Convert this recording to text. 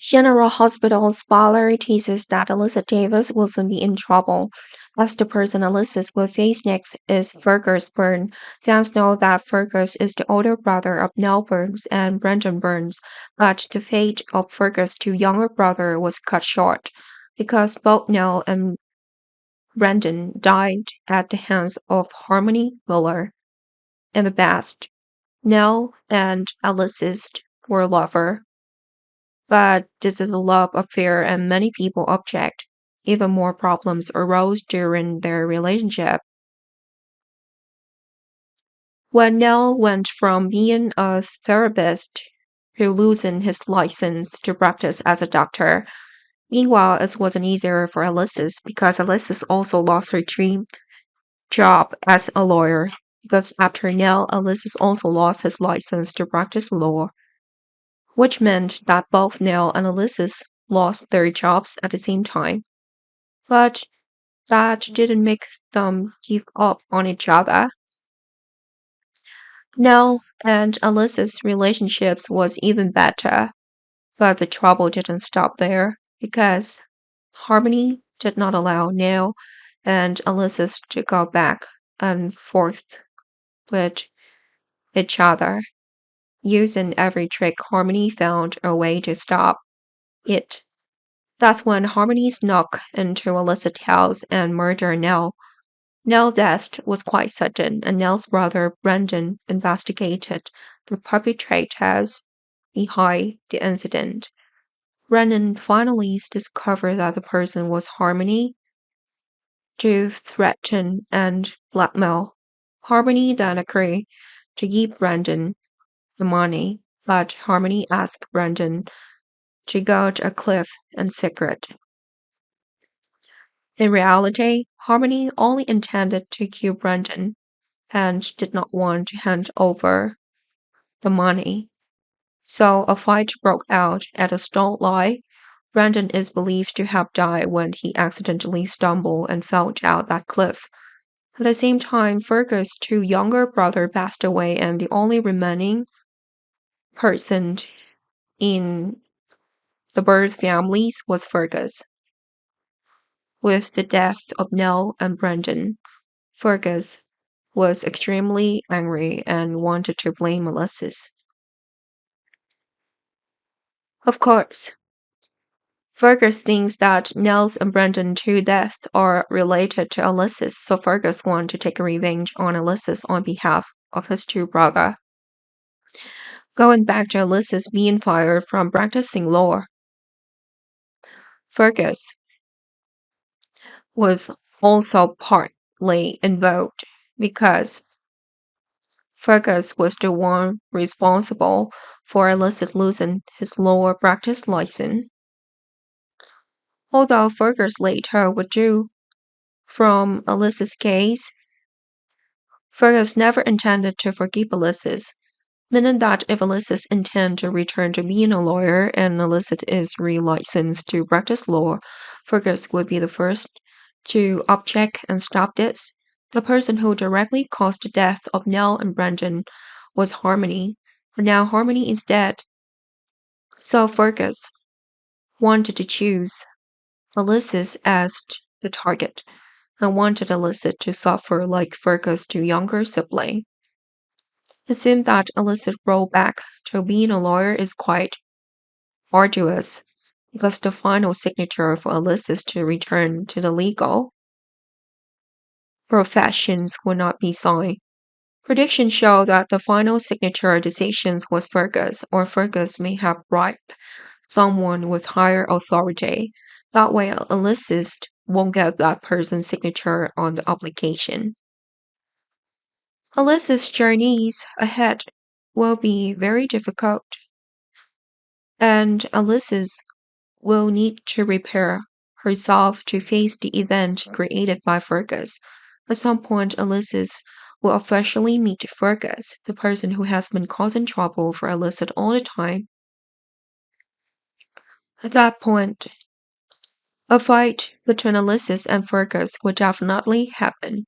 General Hospital's Valerie teases that Alyssa Davis will soon be in trouble, as the person Alyssa's will face next is Fergus Byrne. Fans know that Fergus is the older brother of Nell Burns and Brendan Burns, but the fate of Fergus' two younger brother was cut short because both Nell and Brendan died at the hands of Harmony Miller. In the past, Nell and Alexis were lovers, but this is a love affair and many people object. Even more problems arose during their relationship. When Nell went from being a therapist to losing his license to practice as a doctor, meanwhile, it wasn't easier for Alexis because Alexis also lost her dream job as a lawyer. Because after Nell, Alexis also lost his license to practice law, which meant that both Nell and Alexis lost their jobs at the same time. But that didn't make them give up on each other. Nell and Alyssa's relationships was even better, but the trouble didn't stop there because Harmony did not allow Nell and Alyssa to go back and forth with each other. Using every trick, Harmony found a way to stop it. That's when Harmony snuck into Alyssa's house and murdered Nell. Nell's death was quite sudden, and Nell's brother Brendan investigated the perpetrators behind the incident. Brendan finally discovered that the person was Harmony to threaten and blackmail. Harmony then agreed to give Brendan the money, but Harmony asked Brendan to go to a cliff in secret. In reality, Harmony only intended to kill Brendan and did not want to hand over the money. So a fight broke out at a stone lie. Brandon is believed to have died when he accidentally stumbled and fell down that cliff. At the same time, Fergus' two younger brother passed away, and the only remaining person in the Bird families was Fergus. With the death of Nell and Brandon, Fergus was extremely angry and wanted to blame Alexis. Of course, Fergus thinks that Nels and Brendan's two deaths are related to Alexis, so Fergus wants to take revenge on Alexis on behalf of his two brothers. Going back to Alexis being fired from practicing law, Fergus was also partly involved because Fergus was the one responsible for Alexis losing his law practice license. Although Fergus later withdrew from Alexis' case, Fergus never intended to forgive Alexis, meaning that if Alexis intends to return to being a lawyer and Alexis is re-licensed to practice law, Fergus would be the first to object and stop this. The person who directly caused the death of Nell and Brendan was Harmony, but now Harmony is dead. So Fergus wanted to choose Alexis as the target and wanted Alexis to suffer like Fergus' two younger siblings. It seemed that Alexis' road back to being a lawyer is quite arduous because the final signature for Alexis to return to the legal professions will not be signed. Predictions show that the final signature decisions was Fergus, or Fergus may have bribed someone with higher authority. That way, Alexis won't get that person's signature on the application. Alexis' journeys ahead will be very difficult, and Alexis will need to prepare herself to face the event created by Fergus. At some point, Alexis will officially meet Fergus, the person who has been causing trouble for Alexis all the time. At that point, a fight between Alexis and Fergus would definitely happen.